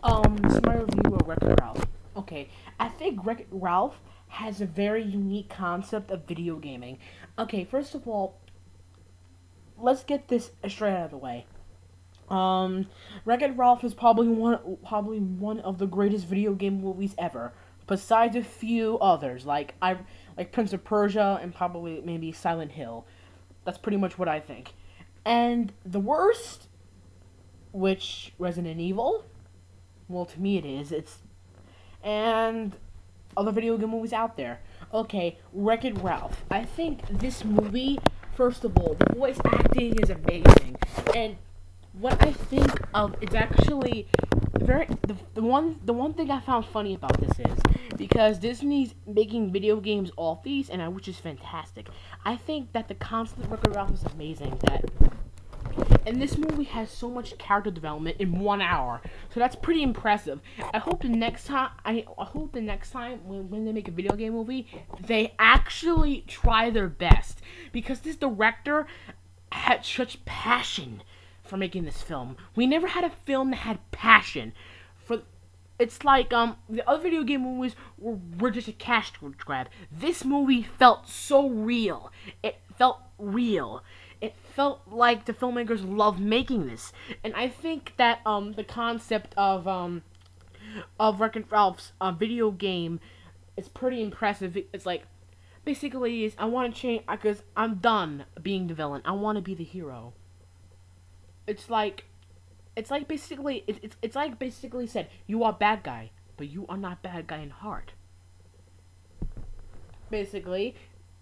This is my review of Wreck-It Ralph. Okay, I think Wreck-It Ralph has a very unique concept of video gaming. Okay, first of all, let's get this straight out of the way. Wreck-It Ralph is probably one of the greatest video game movies ever, besides a few others like Prince of Persia and probably maybe Silent Hill. That's pretty much what I think. And the worst, which Resident Evil. Well, to me it is. And other video game movies out there. Okay, Wreck-It Ralph. I think this movie, first of all, the voice acting is amazing. And what I think of, it's actually the one thing I found funny about this is because Disney's making video games off these, which is fantastic. I think that the concept of Wreck-It Ralph is amazing. And this movie has so much character development in 1 hour, so that's pretty impressive. I hope the next time, when they make a video game movie, they actually try their best, because this director had such passion for making this film. We never had a film that had passion. It's like the other video game movies were just a cash grab. This movie felt so real. It felt real. It felt like the filmmakers loved making this, and I think that the concept of Wreck-It Ralph's video game is pretty impressive. It's like basically I want to change because I'm done being the villain. I want to be the hero. It's like basically said, you are bad guy, but you are not bad guy in heart. Basically.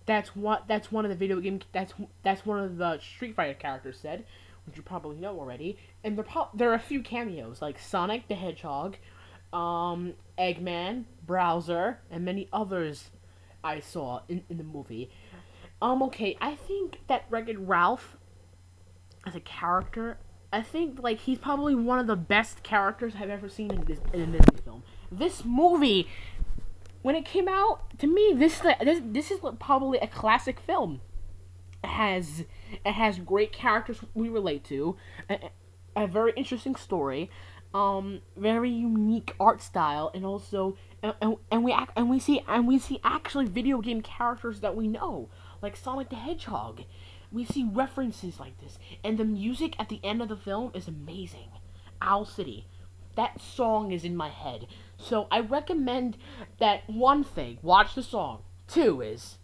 That's one of the video game. That's one of the Street Fighter characters said, which you probably know already. And there are a few cameos like Sonic the Hedgehog, Eggman, Browser, and many others I saw in the movie. Okay, I think that Wreck-It Ralph as a character, I think like he's probably one of the best characters I've ever seen in a Disney film. This movie, when it came out, to me, this is probably a classic film. It has great characters we relate to, a very interesting story, very unique art style, and also and we see actually video game characters that we know, like Sonic the Hedgehog. We see references like this, and the music at the end of the film is amazing. Owl City. That song is in my head. So I recommend that one thing, watch the song. Two is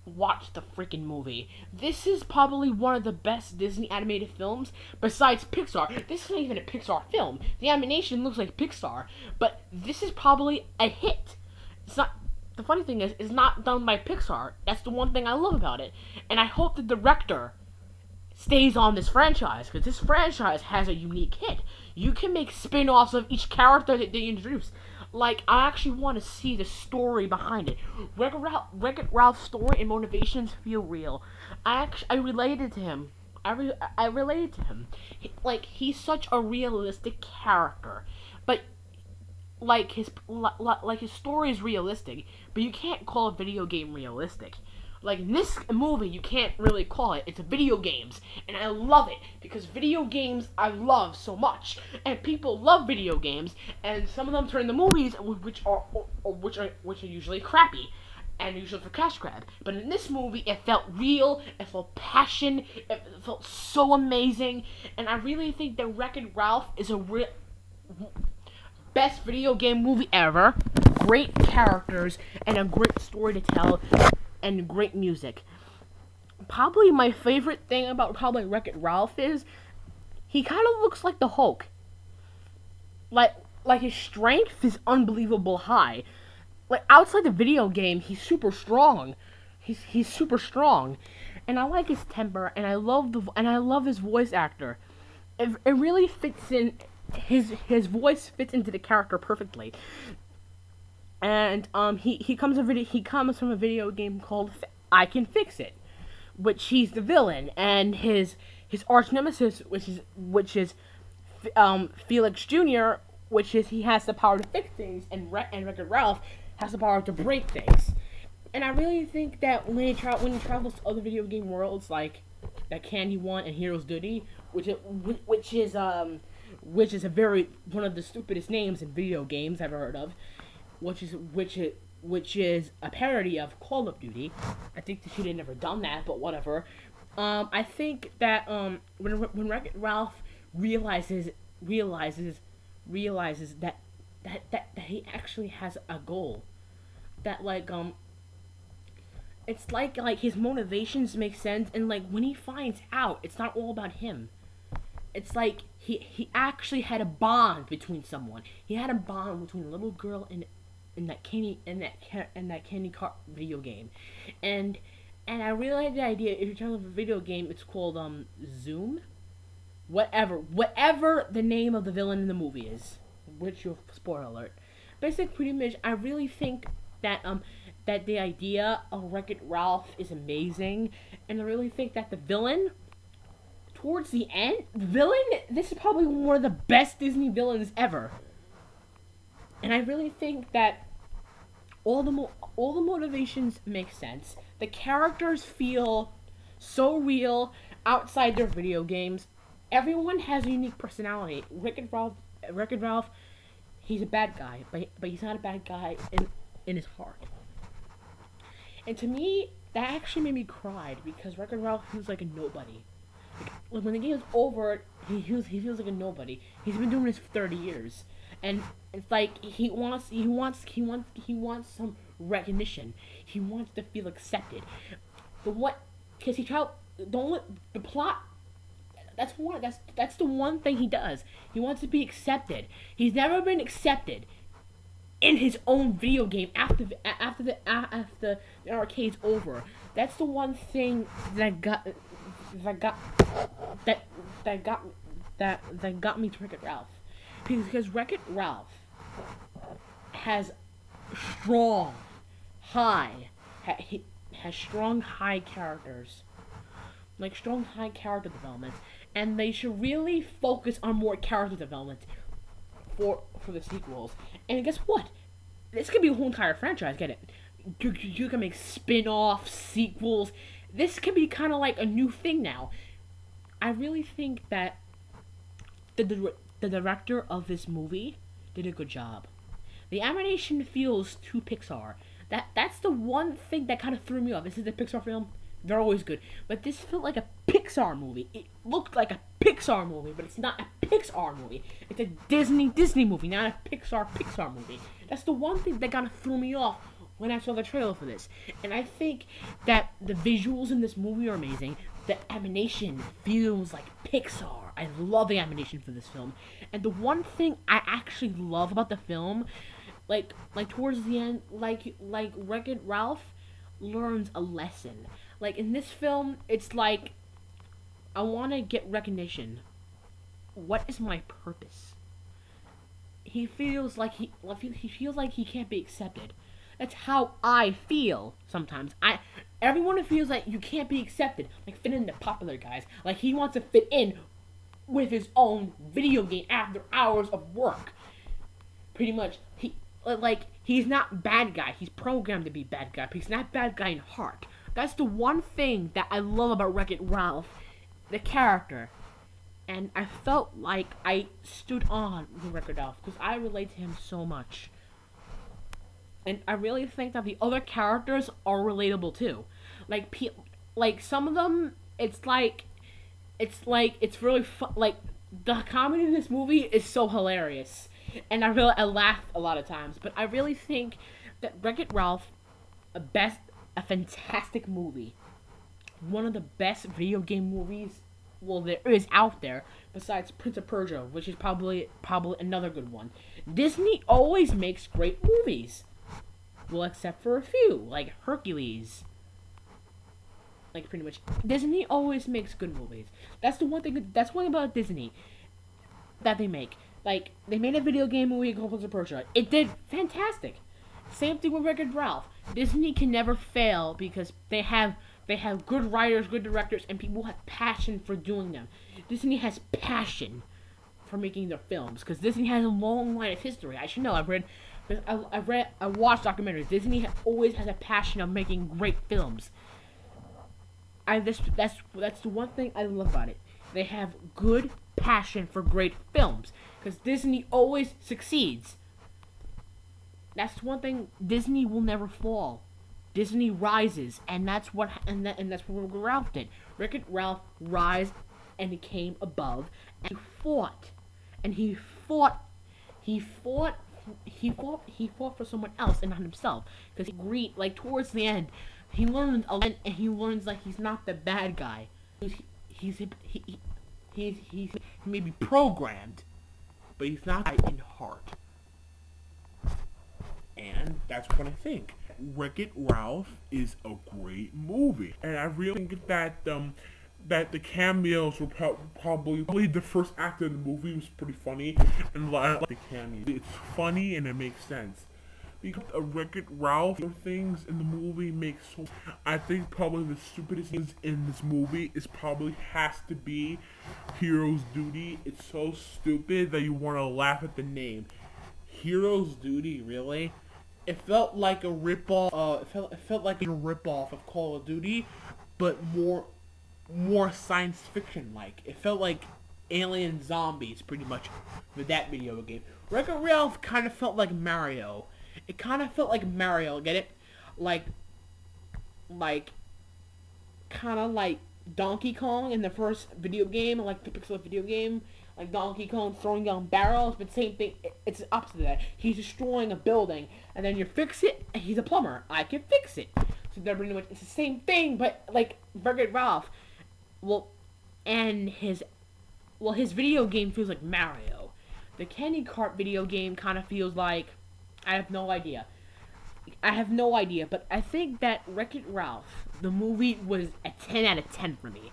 watch the freaking movie. This is probably one of the best Disney animated films besides Pixar. This isn't even a Pixar film. The animation looks like Pixar, but this is probably a hit. It's not. The funny thing is, it's not done by Pixar. That's the one thing I love about it. And I hope the director stays on this franchise, because this franchise has a unique hit. You can make spin-offs of each character that they introduce. Like, I actually want to see the story behind it. Wreck-It Ralph's story and motivations feel real. I related to him. I related to him. He's such a realistic character. But like his story is realistic, but you can't call a video game realistic. Like, in this movie, you can't really call it. It's a video games, and I love it, because video games I love so much, and people love video games, and some of them turn into movies, which are usually crappy, and usually for cash grab. But in this movie, it felt real, it felt passion, it felt so amazing, and I really think that Wreck-It Ralph is a best video game movie ever. Great characters, and a great story to tell, and great music. Probably my favorite thing about Wreck-It Ralph is he kind of looks like the Hulk. Like his strength is unbelievable high. Like, outside the video game, he's super strong. He's super strong, and I like his temper, and I love his voice actor. It really fits in. His voice fits into the character perfectly. And he comes from a video game called I Can Fix It, which he's the villain, and his arch nemesis, which is Felix Jr., which is he has the power to fix things, and Wreck-It Ralph has the power to break things. And I really think that when he travels to other video game worlds like that Candy One and Heroes Duty, which is which is one of the stupidest names in video games I've ever heard of, which is a parody of Call of Duty. I think they should have never done that, but whatever. I think that when Wreck-It Ralph realizes that he actually has a goal, that it's like his motivations make sense, and like when he finds out, it's not all about him. It's like he actually had a bond between someone. He had a bond between a little girl and that candy car video game, and I really like the idea. If you're talking about a video game, it's called Zoom, whatever the name of the villain in the movie is, which you'll spoiler alert. Basically, pretty much, I really think that that the idea of Wreck-It Ralph is amazing, and I really think that the villain, towards the end, this is probably one of the best Disney villains ever. And I really think that all the motivations make sense. The characters feel so real outside their video games. Everyone has a unique personality. Wreck-It Ralph, he's a bad guy, but he's not a bad guy in his heart. And to me, that actually made me cry, because Wreck-It Ralph feels like a nobody. Like when the game is over, he feels like a nobody. He's been doing this for 30 years, and it's like he wants some recognition. He wants to feel accepted. Because the plot. That's the one thing he does. He wants to be accepted. He's never been accepted in his own video game after the arcade's over. That's the one thing that got me to Wreck-It Ralph, because Wreck-It Ralph has strong high characters, like strong high character development, and they should really focus on more character development for the sequels. And guess what? This could be a whole entire franchise. Get it? You can make spin-off sequels. This could be kind of like a new thing now. I really think that the director of this movie did a good job. The animation feels too Pixar. That's the one thing that kind of threw me off. This is a Pixar film. They're always good. But this felt like a Pixar movie. It looked like a Pixar movie, but it's not a Pixar movie. It's a Disney movie, not a Pixar movie. That's the one thing that kind of threw me off when I saw the trailer for this. And I think that the visuals in this movie are amazing. The animation feels like Pixar. I love the animation for this film. And the one thing I actually love about the film, like towards the end, like Wreck-It Ralph learns a lesson. Like in this film, it's like, I want to get recognition. What is my purpose? He feels like he feels like he can't be accepted. That's how I feel sometimes. Everyone feels like you can't be accepted, like fit in the popular guys. Like he wants to fit in with his own video game after hours of work. Pretty much, he's not bad guy. He's programmed to be bad guy, but he's not bad guy in heart. That's the one thing that I love about Wreck-It Ralph, the character. And I felt like I stood on with Wreck-It Ralph because I relate to him so much. And I really think that the other characters are relatable too. Like some of them, it's really fun. Like the comedy in this movie is so hilarious, and I laugh a lot of times. But I really think that Wreck-It Ralph, a fantastic movie, one of the best video game movies. Well, there is out there besides Prince of Persia, which is probably another good one. Disney always makes great movies. Well, except for a few, like Hercules. Like, pretty much, Disney always makes good movies. That's the one thing, that's one about Disney that they make. Like, they made a video game movie called Prince of Persia. It did fantastic. Same thing with Wreck-It Ralph. Disney can never fail because they have good writers, good directors, and people have passion for doing them. Disney has passion for making their films because Disney has a long line of history. I should know. I watched documentaries. Disney always has a passion of making great films. That's the one thing I love about it. They have good passion for great films, because Disney always succeeds. That's one thing. Disney will never fall. Disney rises, and that's what that's what Ralph did. Wreck-It Ralph rise, and he came above, and he fought, and he fought for someone else and not himself. Because he agreed, like towards the end, he learns like he's not the bad guy. He may be programmed, but he's not in heart. And that's what I think. Wreck-It Ralph is a great movie, and I really think that that the cameos were probably the first act of the movie was pretty funny, and like the cameos, it's funny and it makes sense. Because a Wreck-It Ralph things in the movie makes so. I think probably the stupidest things in this movie is probably has to be Hero's Duty. It's so stupid that you want to laugh at the name. Hero's Duty, really? It felt like a ripoff. It felt like a ripoff of Call of Duty, but more science fiction like. It felt like Alien Zombies, pretty much, with that video game. Wreck-It Ralph kind of felt like Mario. It kind of felt like Mario. Get it? Like kind of like Donkey Kong in the first video game, like the pixel video game. Like Donkey Kong throwing down barrels, but same thing. It's the opposite of that. He's destroying a building, and then you fix it, and he's a plumber. I can fix it. So they're pretty much, it's the same thing, but like Wreck-It Ralph. His video game feels like Mario. The Candy Cart video game kind of feels like, I have no idea, but I think that Wreck-It Ralph, the movie, was a 10 out of 10 for me.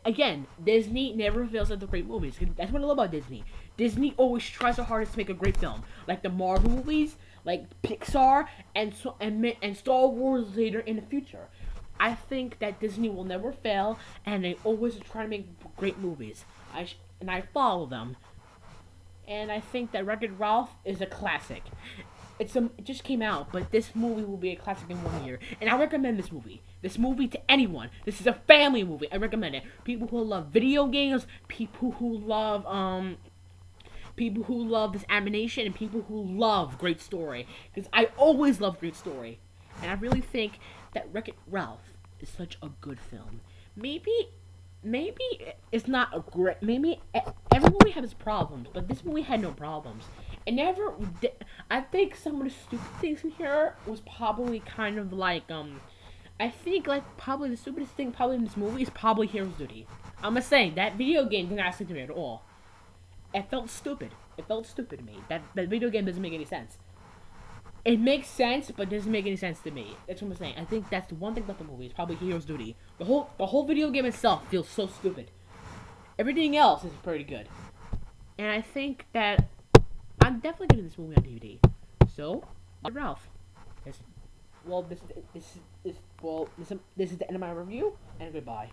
Again, Disney never fails at the great movies. That's what I love about Disney. Disney always tries their hardest to make a great film. Like the Marvel movies, like Pixar, and Star Wars later in the future. I think that Disney will never fail, and they always try to make great movies. And I follow them. And I think that Wreck-It Ralph is a classic. It just came out, but this movie will be a classic in 1 year. And I recommend this movie. This movie to anyone. This is a family movie. I recommend it. People who love video games, people who love this animation, and people who love great story. Because I always love great story. And I really think that Wreck-It Ralph is such a good film. Maybe it's not a great. Maybe every movie has its problems, but this movie had no problems. It never. I think some of the stupid things in here was probably kind of like I think like probably the stupidest thing probably in this movie is probably Hero's Duty. I'm just saying that video game did not stick to me at all. It felt stupid. It felt stupid to me. That video game doesn't make any sense. It makes sense, but doesn't make any sense to me. That's what I'm saying. I think that's the one thing about the movie is probably Hero's Duty. The whole video game itself feels so stupid. Everything else is pretty good. And I think that I'm definitely getting this movie on DVD. So, Ralph. This is the end of my review, and goodbye.